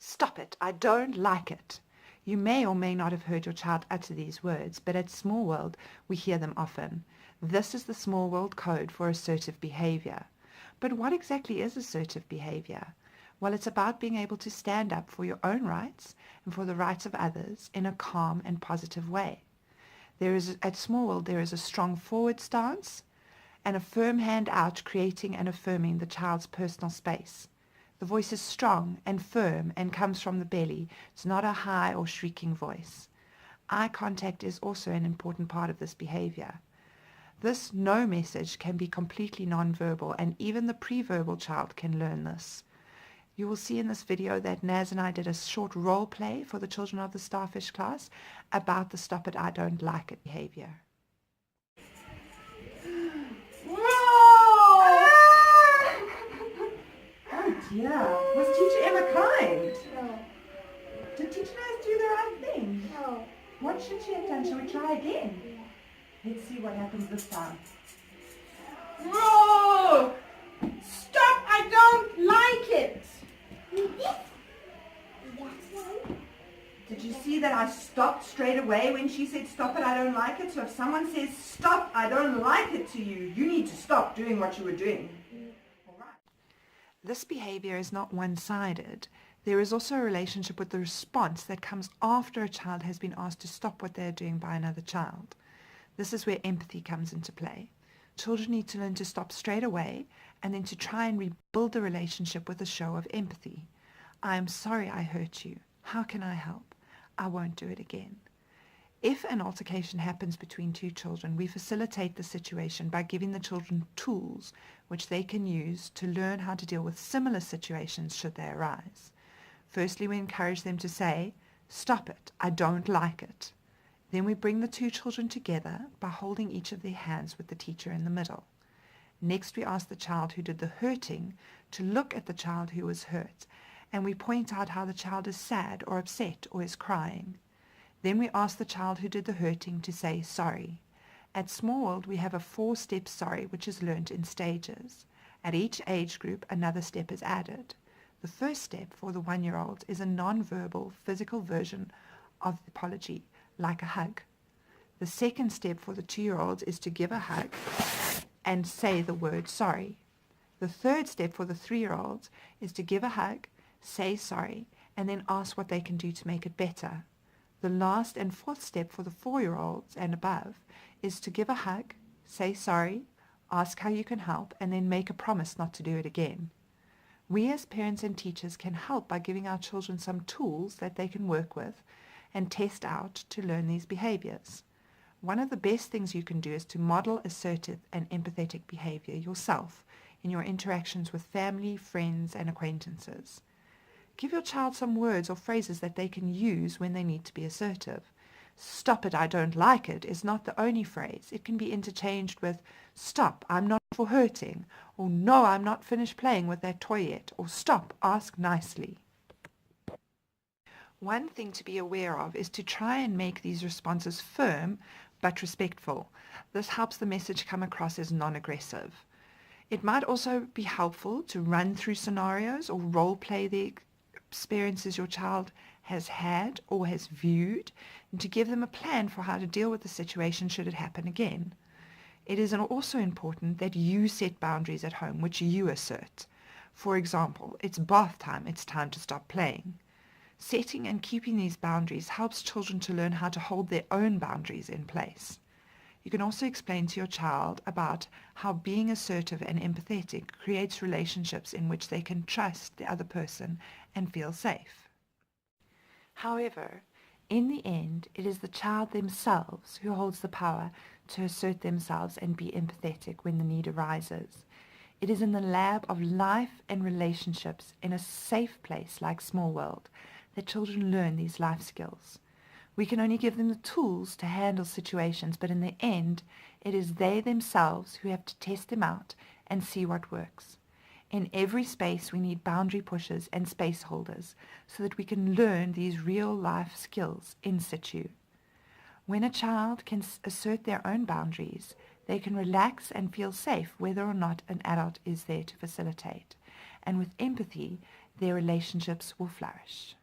Stop it, I don't like it. You may or may not have heard your child utter these words, but at Small World we hear them often. This is the Small World code for assertive behavior. But what exactly is assertive behavior? Well, it's about being able to stand up for your own rights and for the rights of others in a calm and positive way. At Small World, there is a strong forward stance and a firm hand out, creating and affirming the child's personal space. The voice is strong and firm and comes from the belly. It's not a high or shrieking voice. Eye contact is also an important part of this behavior. This no message can be completely nonverbal, and even the pre-verbal child can learn this. You will see in this video that Naz and I did a short role play for the children of the Starfish class about the stop it, I don't like it behavior. Yeah. Was Teacher Emma kind? No. Did Teacher Naz do the right thing? No. What should she have done? Shall we try again? Yeah. Let's see what happens this time. Whoa! Stop! I don't like it! Did you see that I stopped straight away when she said stop it, I don't like it? So if someone says stop, I don't like it to you, you need to stop doing what you were doing. All right. This behavior is not one-sided. There is also a relationship with the response that comes after a child has been asked to stop what they're doing by another child. This is where empathy comes into play. Children need to learn to stop straight away and then to try and rebuild the relationship with a show of empathy. I am sorry I hurt you. How can I help? I won't do it again. If an altercation happens between two children, we facilitate the situation by giving the children tools which they can use to learn how to deal with similar situations should they arise. Firstly, we encourage them to say, stop it, I don't like it. Then we bring the two children together by holding each of their hands with the teacher in the middle. Next, we ask the child who did the hurting to look at the child who was hurt, and we point out how the child is sad or upset or is crying. Then we ask the child who did the hurting to say sorry. At Small World, we have a 4-step sorry which is learnt in stages. At each age group, another step is added. The first step for the 1-year-olds is a non-verbal physical version of the apology, like a hug. The second step for the 2-year-olds is to give a hug and say the word sorry. The third step for the 3-year-olds is to give a hug, say sorry, and then ask what they can do to make it better. The last and fourth step for the 4-year-olds and above is to give a hug, say sorry, ask how you can help, and then make a promise not to do it again. We as parents and teachers can help by giving our children some tools that they can work with and test out to learn these behaviors. One of the best things you can do is to model assertive and empathetic behavior yourself in your interactions with family, friends, and acquaintances. Give your child some words or phrases that they can use when they need to be assertive. Stop it, I don't like it is not the only phrase. It can be interchanged with stop, I'm not for hurting, or no, I'm not finished playing with that toy yet, or stop, ask nicely. One thing to be aware of is to try and make these responses firm but respectful. This helps the message come across as non-aggressive. It might also be helpful to run through scenarios or role play the experiences your child has had or has viewed, and to give them a plan for how to deal with the situation should it happen again. It is also important that you set boundaries at home which you assert. For example, it's bath time, it's time to stop playing. Setting and keeping these boundaries helps children to learn how to hold their own boundaries in place. You can also explain to your child about how being assertive and empathetic creates relationships in which they can trust the other person and feel safe. However, in the end, it is the child themselves who holds the power to assert themselves and be empathetic when the need arises. It is in the lab of life and relationships in a safe place like Small World that children learn these life skills. We can only give them the tools to handle situations, but in the end, it is they themselves who have to test them out and see what works. In every space, we need boundary pushers and space holders so that we can learn these real-life skills in situ. When a child can assert their own boundaries, they can relax and feel safe whether or not an adult is there to facilitate. And with empathy, their relationships will flourish.